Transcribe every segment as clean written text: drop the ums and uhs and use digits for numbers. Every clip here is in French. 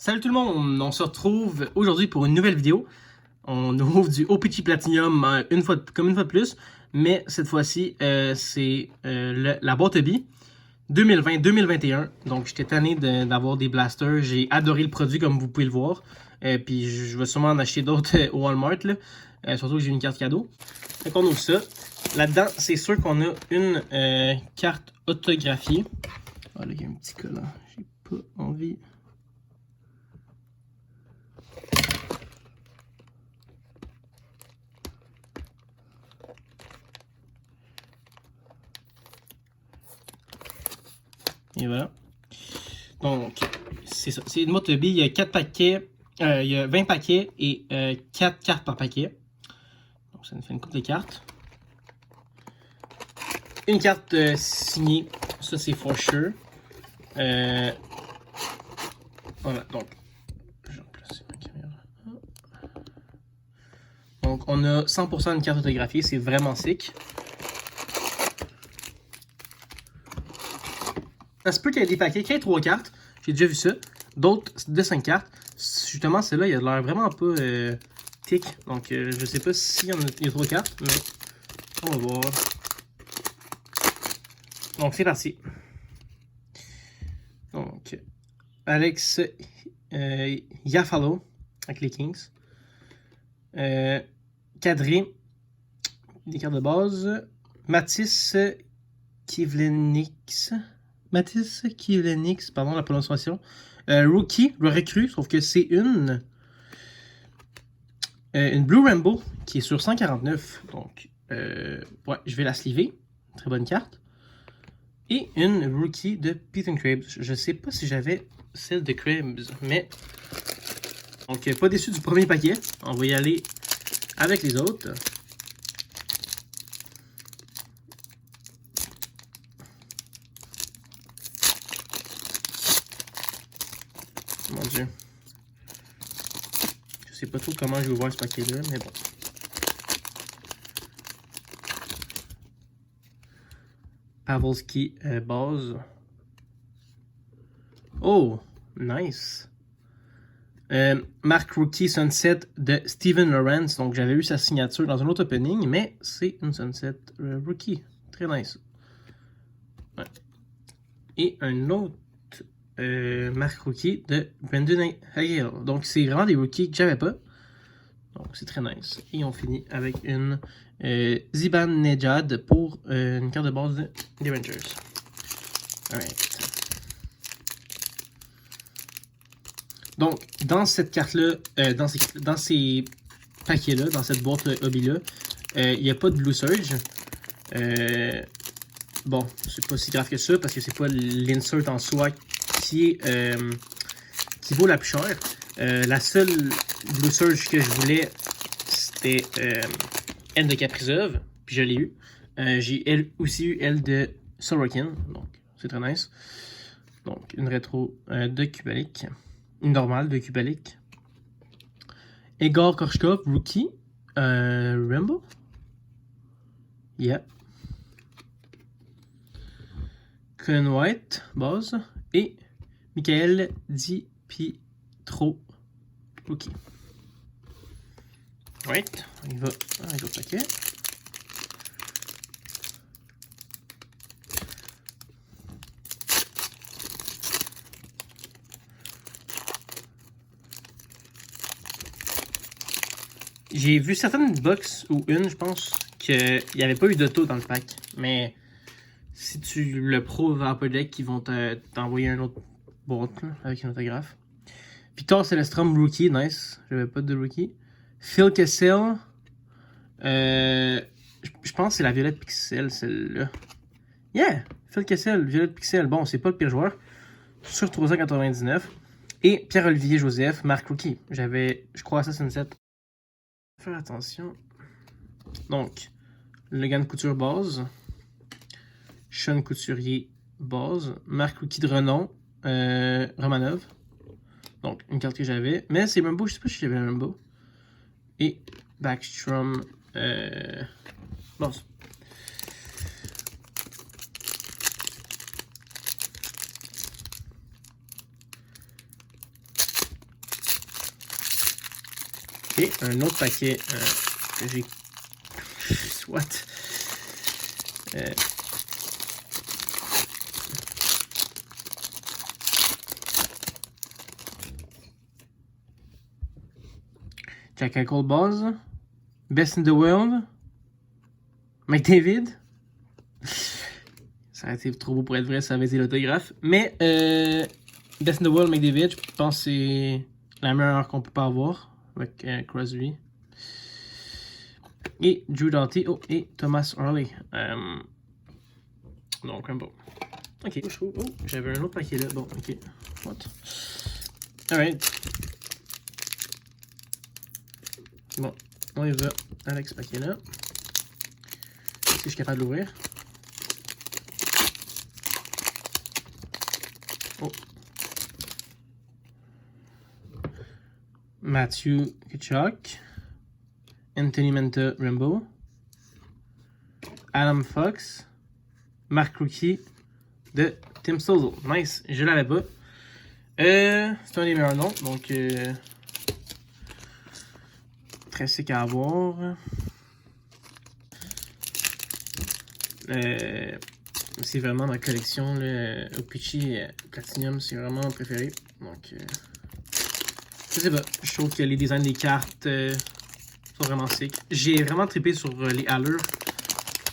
Salut tout le monde, on se retrouve aujourd'hui pour une nouvelle vidéo. On ouvre du OPC Platinum comme une fois de plus, mais cette fois-ci, c'est la boîte B 2020-2021. Donc j'étais tanné d'avoir des blasters, j'ai adoré le produit comme vous pouvez le voir. Puis je vais sûrement en acheter d'autres au Walmart, là. Surtout que j'ai une carte cadeau. Donc on ouvre ça. Là-dedans, c'est sûr qu'on a une carte autographiée. Ah là, il y a un petit collant, j'ai pas envie... Et voilà. Donc, c'est ça. C'est une boîte B. Il y a 4 paquets. Il y a 20 paquets et 4 cartes par paquet. Donc, ça nous fait une couple de cartes. Une carte signée. Ça, c'est for sure. Voilà. Donc, je vais placer ma caméra. Donc, on a 100% une carte autographiée. C'est vraiment sick. Ça se peut qu'il y ait des paquets qui aient 3 cartes. J'ai déjà vu ça. D'autres de 5 cartes. Justement, celle-là, il a l'air vraiment pas thick. Donc, je sais pas s'il y en a 3 cartes, mais on va voir. Donc, c'est parti. Donc, Alex Iafallo avec les Kings. Kadri, des cartes de base. Mathis Kivlenix, pardon la prononciation. Rookie, le recrue, sauf que c'est une Blue Rainbow qui est sur 149. Donc, ouais, je vais la sliver. Très bonne carte. Et une Rookie de Peyton Krebs. Je sais pas si j'avais celle de Krebs, mais... Donc, pas déçu du premier paquet. On va y aller avec les autres. Mon Dieu. Je sais pas trop comment je vais voir ce paquet-là, mais bon. Pavelski base. Oh, nice. Mark Rookie Sunset de Steven Lawrence. Donc j'avais eu sa signature dans un autre opening, mais c'est une Sunset Rookie. Très nice. Ouais. Et un autre Mark Rookie de Brendan Hale. Donc c'est vraiment des rookies que j'avais pas. Donc c'est très nice. Et on finit avec une Ziban Nejad pour une carte de base des Rangers. Alright. Donc, dans cette carte-là, dans ces paquets-là, dans cette boîte hobby-là, il n'y a pas de Blue Surge. Bon, c'est pas si grave que ça, parce que c'est pas l'insert en soi qui vaut la plus chère. La seule Blue Surge que je voulais, c'était elle de Kaprizov, puis je l'ai eu. J'ai aussi eu elle de Sorokin, donc c'est très nice. Donc, une rétro de Kubalik. Une normale de Kubalik. Egor Korshkov, rookie. Rainbow. Yeah. Colin White, base. Et Michael Di Pietro, rookie. Right. On y va avec le paquet. J'ai vu certaines box ou une, je pense, qu'il n'y avait pas eu d'auto dans le pack. Mais si tu le prouves à Upper Deck, ils vont t'envoyer un autre boîte là, avec un autographe. Victor Celestrom, rookie, nice. J'avais pas de rookie. Phil Kessel. Je pense que c'est la Violette Pixel, celle-là. Yeah! Phil Kessel, Violette Pixel. Bon, c'est pas le pire joueur. Sur 399. Et Pierre-Olivier Joseph, Mark Rookie. J'avais, je crois, ça, c'est une set. Faire attention. Donc, Logan Couture base. Sean Couturier base. Marc Rookie de renom. Romanov. Donc, une carte que j'avais. Mais c'est Rainbow, je sais pas si j'avais un Rainbow. Et Backstrom base. Ok, un autre paquet que j'ai... Soit. Jack Eichel Buzz. Best in the World. McDavid. Ça aurait été trop beau pour être vrai, ça avait été l'autographe. Mais Best in the World, McDavid, je pense que c'est la meilleure qu'on peut pas avoir avec Crosby. Et Drew Doughty. Oh, et Thomas Harley. Non, quand même pas. Ok, oh, j'avais un autre paquet là. Bon, ok. What? Alright. Bon, on y va avec ce paquet là. Est-ce que je suis capable de l'ouvrir? Oh. Matthew Tkachuk. Anthony Manta Rainbow. Adam Fox. Mark Rookie de Tim Stützle. Nice, je l'avais pas. C'est un des meilleurs noms, donc très sick à avoir. C'est vraiment ma collection. Le Opichi Platinum, c'est vraiment mon préféré. Donc, je sais pas. Je trouve que les designs des cartes sont vraiment sick. J'ai vraiment trippé sur les allures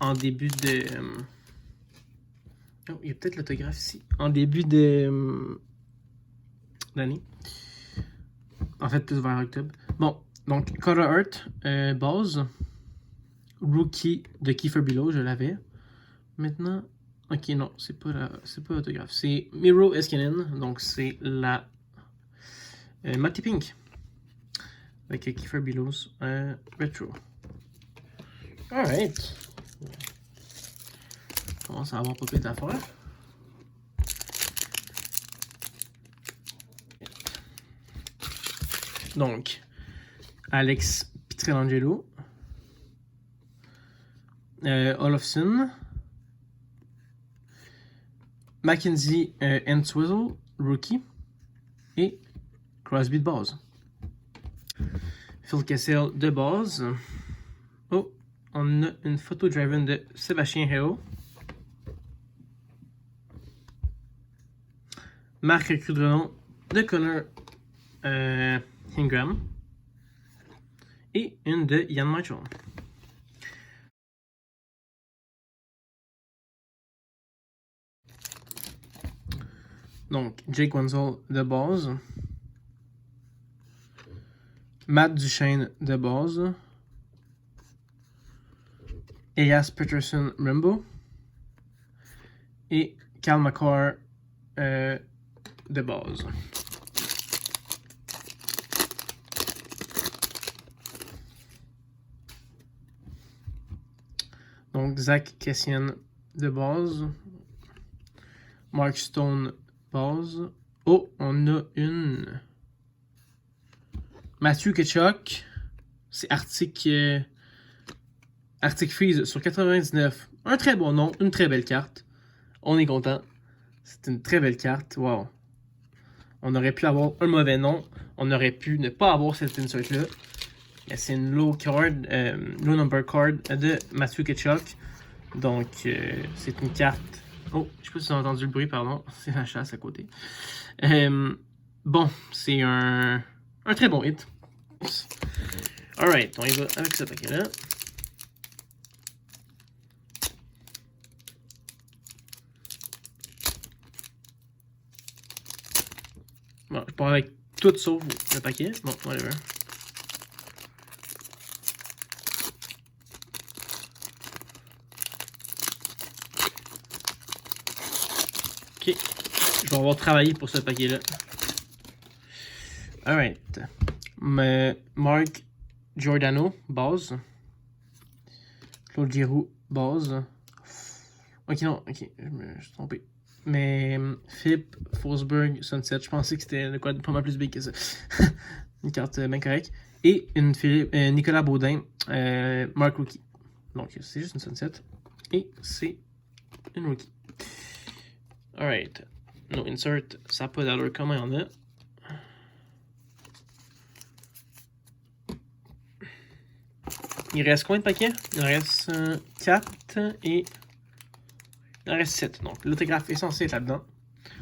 en début de. Oh, il y a peut-être l'autographe ici. En début de l'année. En fait, plus vers octobre. Bon, donc, Color Art, base. Rookie de Kiefer Below, je l'avais. Maintenant, ok, non, c'est pas l'autographe. C'est Miro Eskinen, donc c'est la Matty Pink. Avec Kiefer Below's Retro. Alright. On commence à avoir pas peu d'affaires. Donc, Alex Pietrangelo. Olofsson. Mackenzie Entwistle, rookie. Et Crosby de base. Phil Kessel de base. Oh, on a une photo driven de Sébastien Heo. Marc Cudrenon de Connor Ingram. Et une de Ian Mitchell. Donc, Jake Wenzel de base. Matt Duchesne de base. Elias Peterson Rainbow. Et Cal McCarr de base. Donc, Zach Kessian de base. Mark Stone base. Oh, on a une Matthew Tkachuk. C'est Arctic Freeze sur 99. Un très bon nom, une très belle carte. On est content. C'est une très belle carte. Wow. On aurait pu avoir un mauvais nom. On aurait pu ne pas avoir cette insert-là. Mais c'est une low number card de Matthew Tkachuk. Donc, c'est une carte. Oh, je sais pas si vous avez entendu le bruit, pardon. C'est la chasse à côté. Bon, c'est un très bon hit. Alright, on y va avec ce paquet-là. Bon, je pars avec tout sauf le paquet. Bon, whatever. Ok. Je vais avoir travaillé pour ce paquet-là. Alright. Mark Giordano, base. Claude Giroux, base. Ok, non, ok, je me suis trompé. Mais Philippe Forsberg, Sunset, je pensais que c'était de quoi pas mal plus big que ça. Une carte bien correcte. Et une Nicolas Baudin, Mark Rookie. Donc, c'est juste une Sunset. Et c'est une Rookie. Alright. No insert, ça n'a pas d'allure comme il y en a. Il reste combien de paquets? Il en reste 4 et il en reste 7. Donc l'autographe est censé être là-dedans.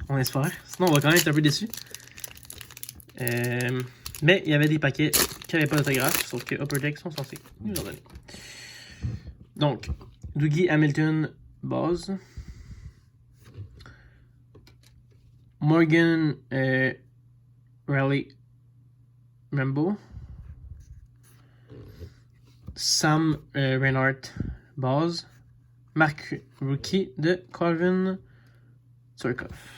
On espère. Sinon, on va quand même être un peu déçus. Mais il y avait des paquets qui n'avaient pas d'autographe, sauf que Upper Deck sont censés nous en donner. Donc, Dougie Hamilton base. Morgan Raleigh Rambo. Sam Reinhardt base. Marque rookie de Calvin Turcoff.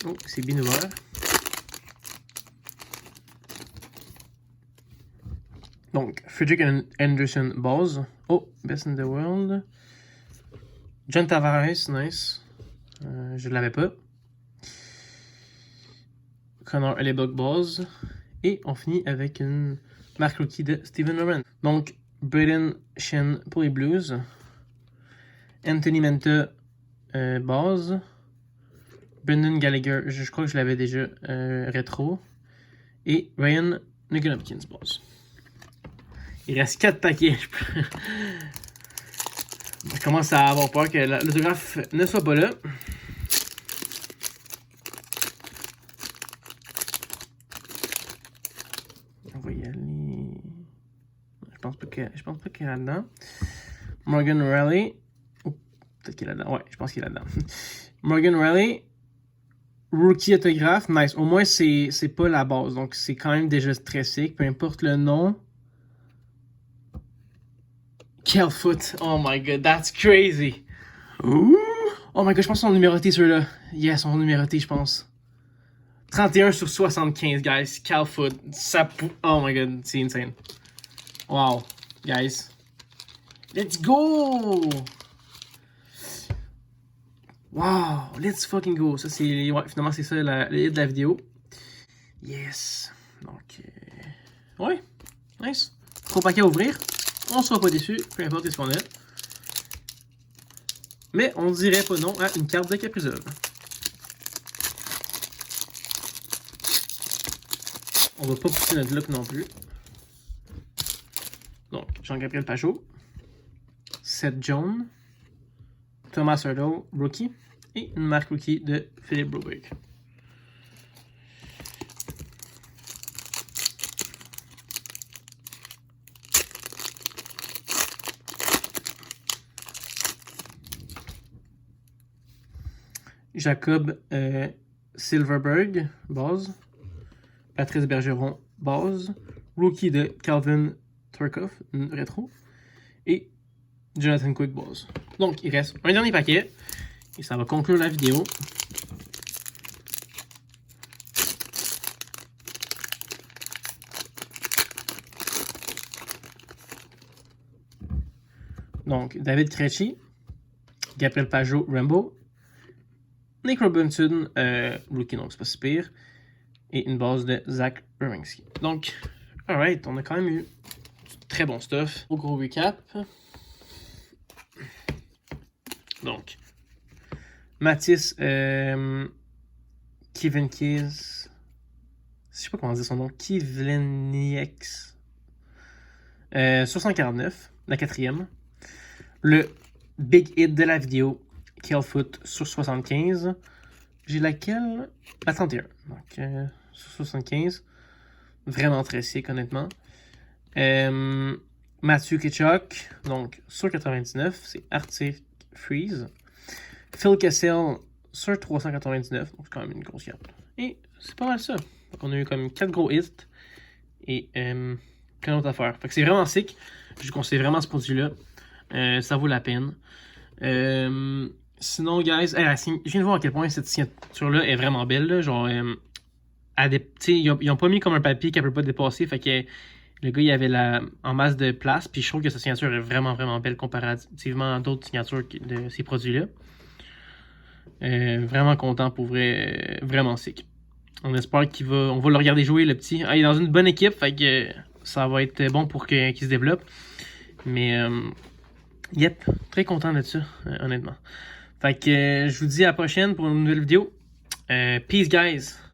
Oh, c'est bien ouvert. Donc, Frederick Anderson base. Oh, best in the world. John Tavares, nice. Je ne l'avais pas. Connor Hellebuck base. Et on finit avec une marque rookie de Steven Laurent. Donc, Braden Shen pour les Blues. Anthony Manta base. Brendan Gallagher, je crois que je l'avais déjà rétro. Et Ryan Nugent-Hopkins base. Il reste 4 paquets. Je commence à avoir peur que l'autographe ne soit pas là. On va y aller. Je pense pas qu'il est là-dedans. Morgan Raleigh. Oh, peut-être qu'il est là-dedans. Ouais, je pense qu'il est là-dedans. Morgan Raleigh. Rookie autographe. Nice. Au moins, c'est pas la base. Donc, c'est quand même déjà stressé. Peu importe le nom. Quel foot! Oh my god, that's crazy! Ooh. Oh my god, je pense qu'ils sont numérotés ceux-là. Yes, ils sont numérotés, je pense. 31 sur 75, guys. Quel foot! Oh my god, c'est insane. Wow, guys. Let's go! Wow, let's fucking go. Ça, c'est. Ouais, finalement, c'est ça le hit de la vidéo. Yes. Donc. Ouais, nice. 3 paquets à ouvrir. On sera pas déçu, peu importe ce qu'on a. Mais on dirait pas non à une carte de Kaprizov. On va pas pousser notre luck non plus. Donc, Jean-Gabriel Pajot, Seth Jones, Thomas Hurdle, rookie, et une marque rookie de Philippe Broberg. Jacob Silverberg, base. Patrice Bergeron, base. Rookie de Calvin Turcoff, rétro. Et Jonathan Quick, base. Donc, il reste un dernier paquet. Et ça va conclure la vidéo. Donc, David Krejci, Gabriel Pajot, Rambo. Nick Robinson, rookie, donc c'est pas si pire. Et une base de Zach Werenski. Donc, alright, on a quand même eu très bon stuff. Au gros recap. Donc, Mathis Kivenkis. Je sais pas comment dire son nom. Kivleniex. 149, la 4e. Le big hit de la vidéo. Killfoot sur 75. J'ai laquelle? La 31. Donc, sur 75. Vraiment très sick, honnêtement. Matthew Kitchuk. Donc, sur 99. C'est Arctic Freeze. Phil Kessel sur 399. Donc, c'est quand même une grosse carte. Et c'est pas mal ça. Donc, on a eu comme 4 gros hits. Et plein d'autres affaires. Fait que c'est vraiment sick. Je conseille vraiment ce produit-là. Ça vaut la peine. Sinon, guys, je viens de voir à quel point cette signature-là est vraiment belle. Là, genre, ils n'ont pas mis comme un papier qu'elle ne peut pas dépasser. Fait que le gars, il avait en masse de place. Puis je trouve que sa signature est vraiment, vraiment belle comparativement à d'autres signatures de ces produits-là. Vraiment content pour vrai. Vraiment sick. On espère on va le regarder jouer, le petit. Il est dans une bonne équipe. Fait que ça va être bon pour qu'il se développe. Mais, yep, très content de ça, honnêtement. Fait que je vous dis à la prochaine pour une nouvelle vidéo. Peace, guys!